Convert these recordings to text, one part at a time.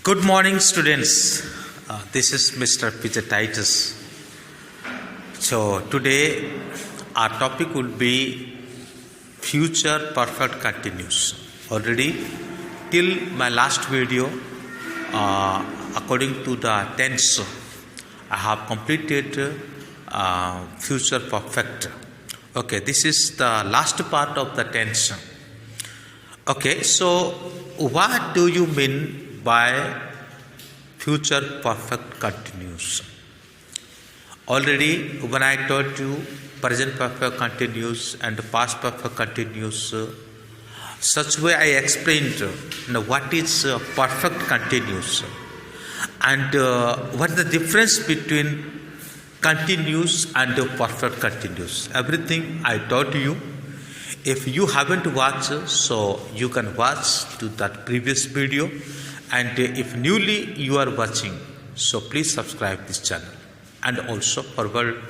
Good morning, students. This is Mr. Peter Titus. So, today our topic will be future perfect continuous. Already, till my last video, according to the tense, I have completed future perfect. Okay, this is the last part of the tense. Okay, so what do you mean by future perfect continuous? Already when I told you present perfect continuous and past perfect continuous, such way I explained what is perfect continuous and what is the difference between continuous and perfect continuous. Everything I taught you. If you haven't watched, so you can watch to that previous video. And if newly you are watching, so please subscribe this channel and also forward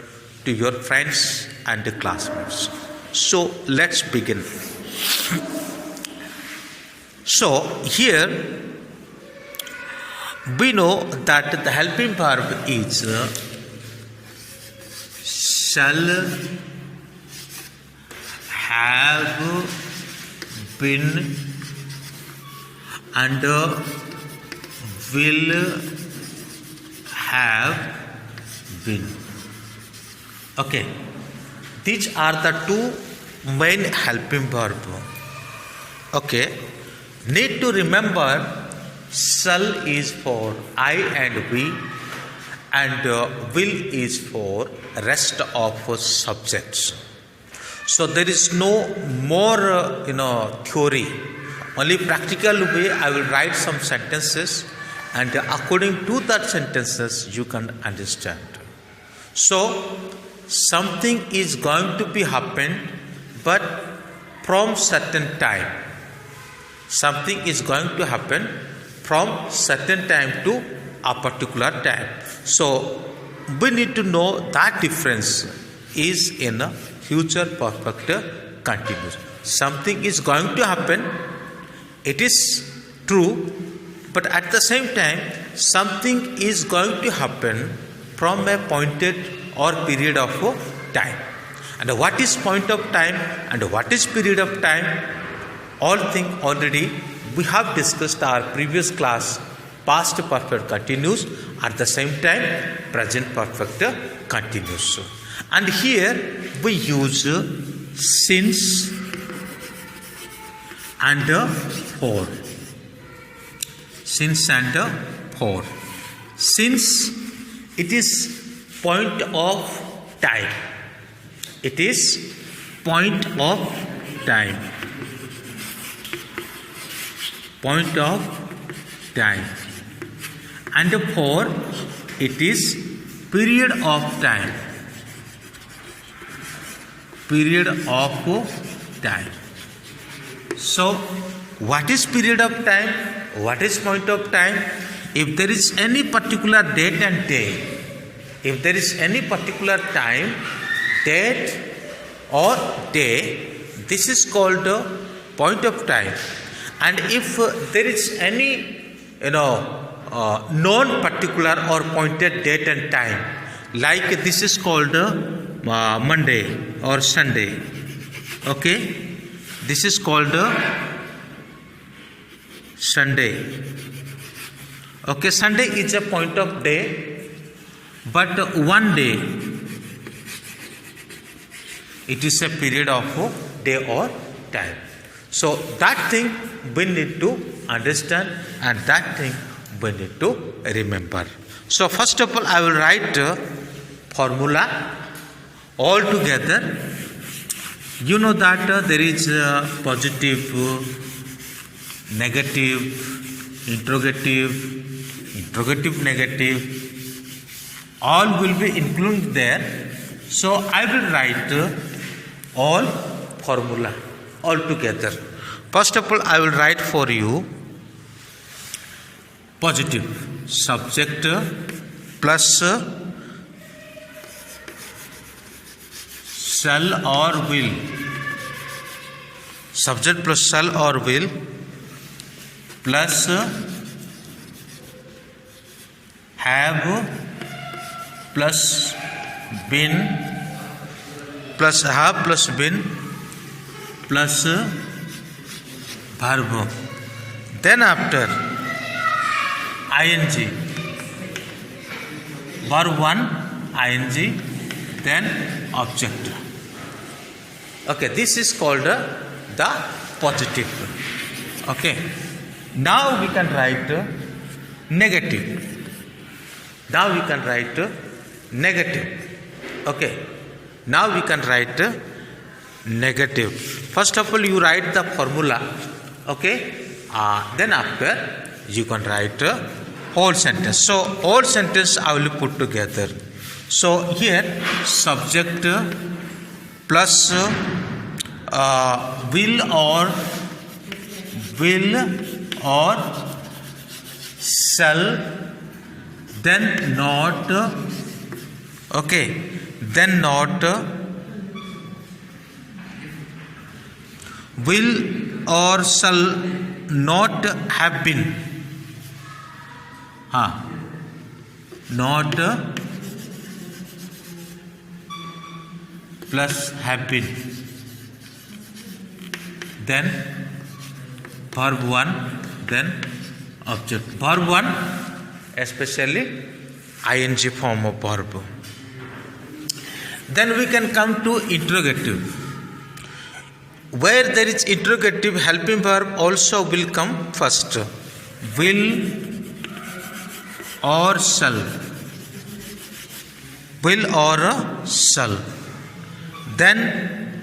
to your friends and classmates. So let's begin. So here we know that the helping verb is shall have been and will have been. Okay, these are the two main helping verbs. Okay, need to remember shall is for I and we, and will is for rest of subjects. So there is no more theory. Only practical way I will write some sentences, and according to that sentences you can understand. So something is going to be happen, but from certain time. Something is going to happen from certain time to a particular time. So we need to know that difference is in a future perfect continuous. Something is going to happen. It is true, but at the same time, something is going to happen from a pointed or period of time. And what is point of time and what is period of time? All things already we have discussed our previous class. Past perfect continuous, at the same time present perfect continuous. And here we use since and for. Since and for. Since it is point of time. It is point of time. Point of time. And for it is period of time. Period of time. So, what is period of time? What is point of time? If there is any particular date and day, if there is any particular time, date or day, this is called point of time. And if there is any, non-particular or pointed date and time, like this is called Monday or Sunday. Okay? This is called Sunday. Okay, Sunday is a point of day, but one day it is a period of day or time. So that thing we need to understand, and that thing we need to remember. So first of all, I will write formula all together. You know that there is positive, negative, interrogative, negative. All will be included there. So I will write all formula all together. First of all, I will write for you positive subject plus shall or will. Subject plus shall or will plus have plus been plus have plus been plus verb. Then after ing, verb 1 ing, then object. Okay, this is called the positive. Okay, now we can write negative. Now we can write negative. Okay, now we can write negative. First of all, you write the formula. Okay, then after you can write whole sentence. So whole sentence I will put together. So here subject plus will or shall, then not. Okay, then not, will or shall not have been. Not plus have been. Then verb 1, then object. Verb 1 especially ing form of verb. Then we can come to interrogative. Where there is interrogative, helping verb also will come first. Will or shall. Will or shall. Then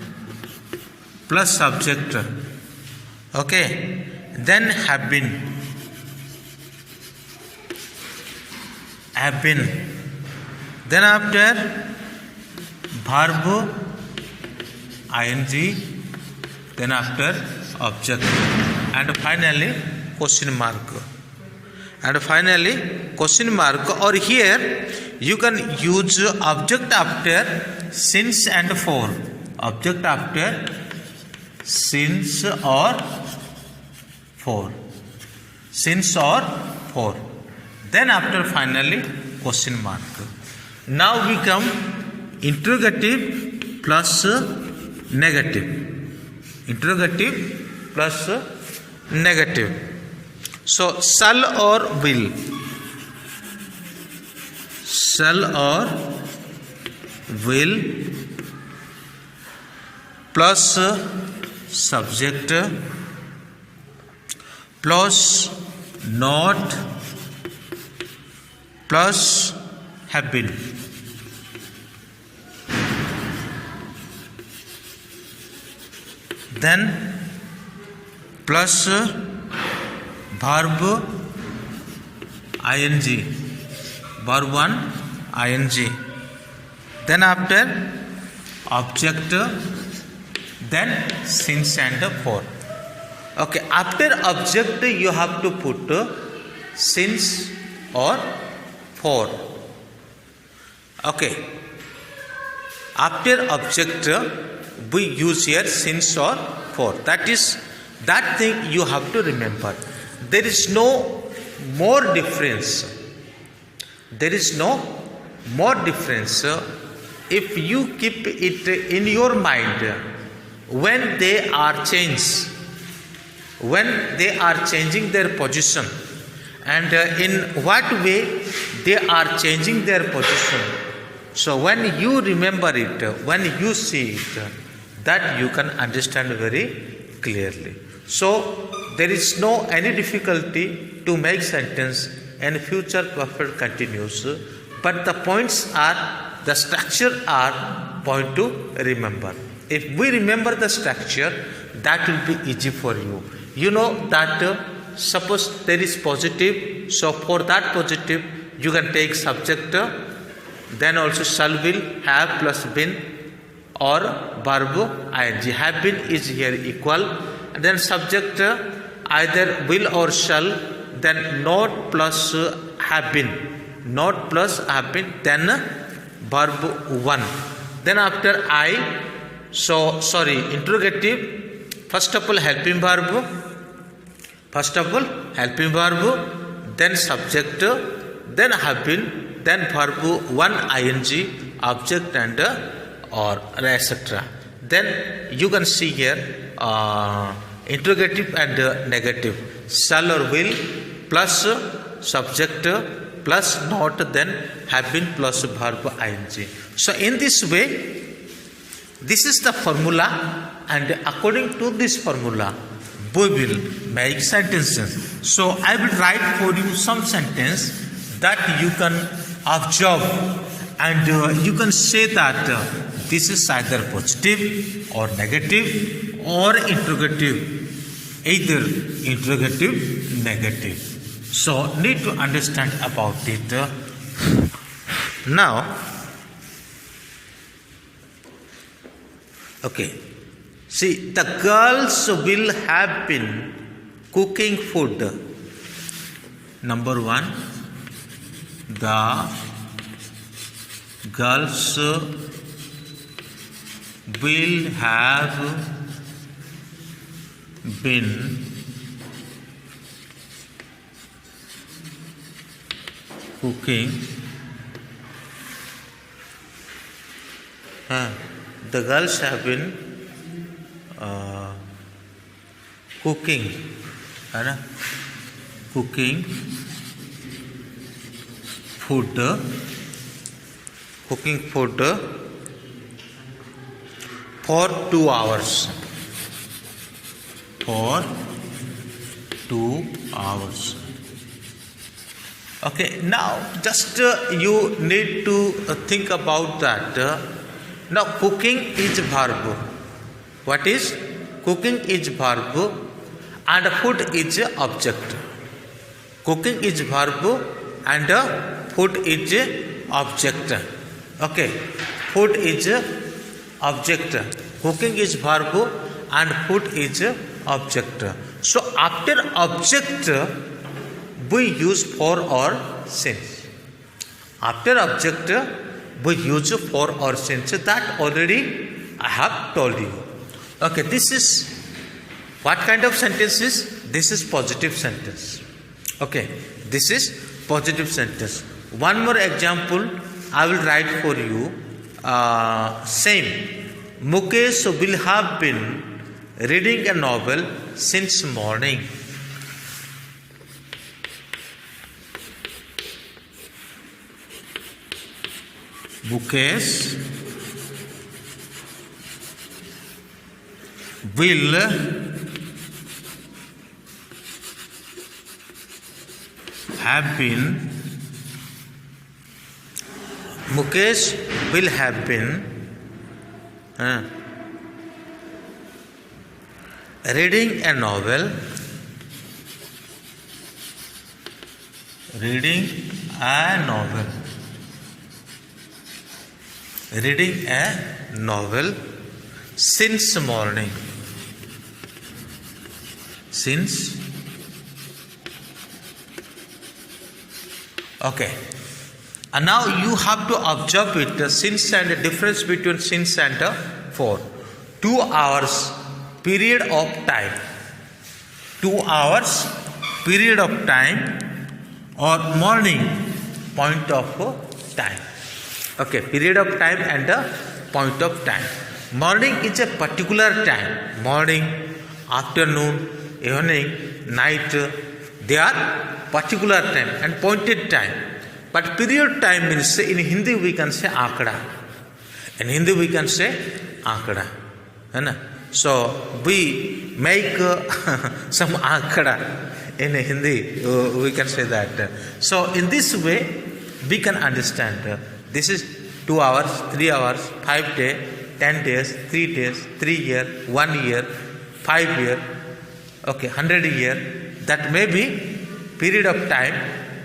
plus subject. Okay. Then have been. Have been. Then after verb ing, then after object, and finally question mark. And finally question mark, or here you can use object after since and for. Object after since or for. Since or for. Then after finally question mark. Now we come interrogative plus negative. Interrogative plus negative. So shall or will. Shall or will plus subject plus not plus have been. Then plus verb ing, verb 1 ing. Then after object, then since and for. Okay, after object you have to put since or for. Okay, after object we use here since or for. That is, that thing you have to remember. There is no more difference. There is no more difference if you keep it in your mind when they are changed, when they are changing their position, and in what way they are changing their position. So when you remember it, when you see it, that you can understand very clearly. So there is no any difficulty to make sentence and future perfect continuous, but the points are, the structure are point to remember. If we remember the structure, that will be easy for you. You know that suppose there is positive, so for that positive you can take subject, then also shall, will, have plus been, or verb ing. Have been is here equal, and then subject either will or shall, then not plus have been, not plus have been, then verb 1. Then after I, so sorry, interrogative, first of all helping verb, then subject, then have been, then verb, one ing, object and or etc. Then you can see here interrogative and negative. Shall or will plus subject plus not, then have been plus verb ing. So in this way, this is the formula, and according to this formula, we will make sentences. So I will write for you some sentence that you can observe, and you can say that this is either positive or negative or interrogative, either interrogative, negative. So need to understand about it. Now, okay. See, the girls will have been cooking food. Number one, the girls will have been cooking. The girls have been cooking, है ना, cooking food for 2 hours. For 2 hours. Okay, now just you need to think about that. Now cooking is verb. What is? Cooking is verb and food is object. Cooking is verb and food is object. Okay, food is object. Cooking is verb and food is object. So after object, we use for or since. After object, we use for or since. That already I have told you. Okay, this is what kind of sentence is? This is positive sentence. Okay, this is positive sentence. One more example I will write for you. Same. Mukesh will have been reading a novel since morning. Mukesh will have been reading a novel since morning. Okay. And now you have to observe it, since and the difference between since and for. 2 hours period of time. 2 hours period of time or morning point of time. Okay, period of time and point of time. Morning is a particular time. Morning, afternoon, evening, night, they are particular time and pointed time. But period time means, in Hindi we can say aakada. In Hindi we can say aakada. So we make some aakada in Hindi. We can say that. So in this way we can understand. This is 2 hours, 3 hours, 5 days, 10 days, 3 days, 3 years, 1 year, 5 years, okay, 100 years. That may be period of time,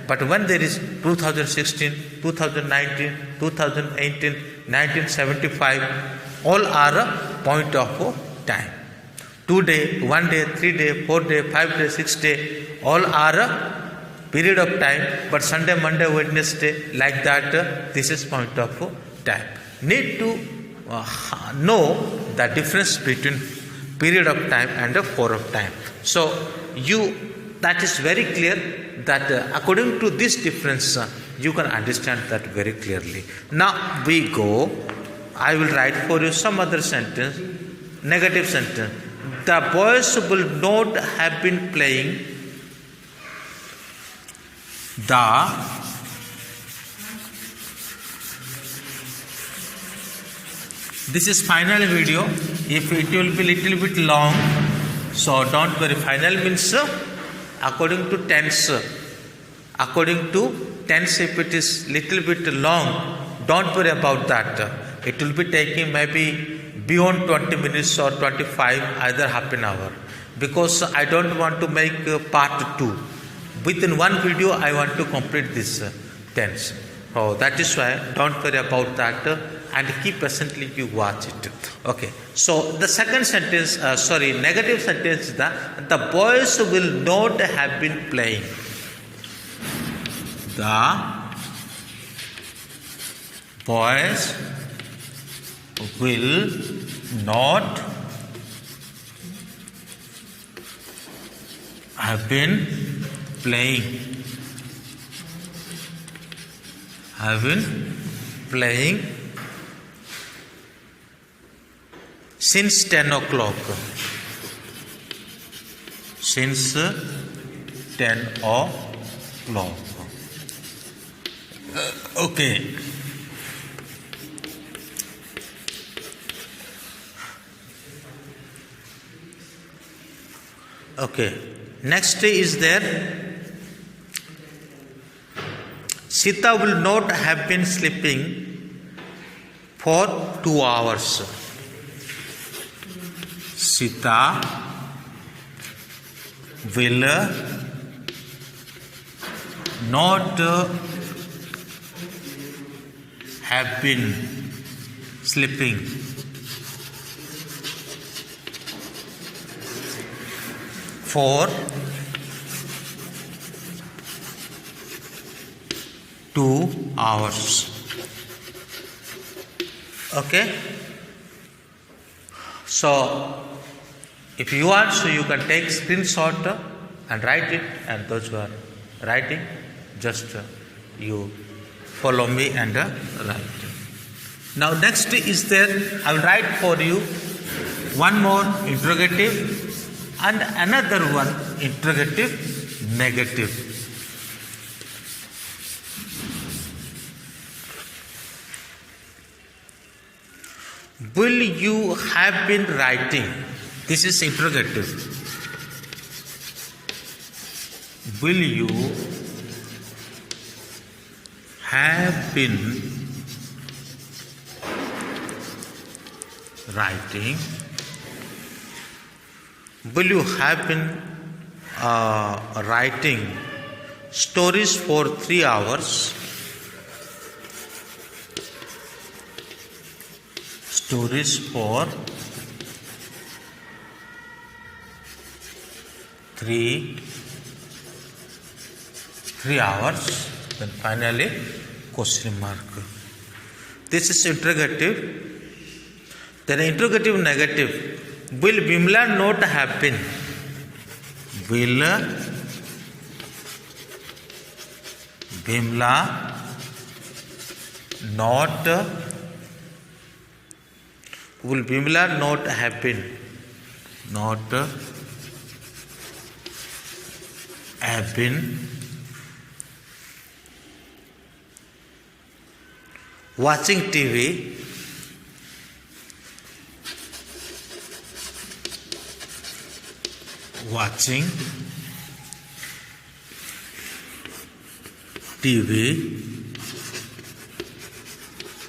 but when there is 2016, 2019, 2018, 1975, all are a point of time. 2 days, 1 day, 3 days, 4 days, 5 days, 6 days, all are a period of time, but Sunday, Monday, Wednesday, like that, this is point of time. Need to know the difference between period of time and for of time. So you that is very clear that according to this difference, you can understand that very clearly. Now we go. I will write for you some other sentence, negative sentence. The boys will not have been playing. This is final video. If it will be little bit long, so don't worry. Final means according to tense. According to tense, if it is little bit long, don't worry about that. It will be taking maybe beyond 20 minutes or 25, either half an hour. Because I don't want to make part 2. Within one video, I want to complete this tense. So that is why don't worry about that and keep patiently you watch it. Okay. So the second sentence, negative sentence is that the boys will not have been playing. The boys will not have been playing. Since 10 o'clock. Since 10 o'clock. Okay. Okay. Next is there. Sita will not have been sleeping for 2 hours. Sita will not have been sleeping for 2 hours. Okay. So if you want, so you can take screenshot and write it, and those who are writing, just you follow me and write. Now next is there, I will write for you one more interrogative and another one interrogative negative. Will you have been writing? This is interrogative. Will you have been writing? Will you have been writing stories for 3 hours? Stories for 3 hours. Then finally question mark. This is interrogative. Then interrogative negative. Will Bimla not have been? Will Bimla not? Will Bimla not have been? Not have been watching TV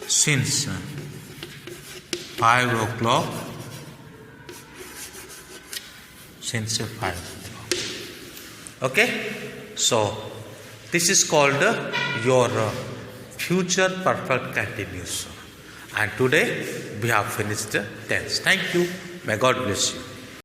since 5 o'clock. Since 5 o'clock. Okay? So, this is called your future perfect continuous. And today we have finished tense. Thank you. May God bless you.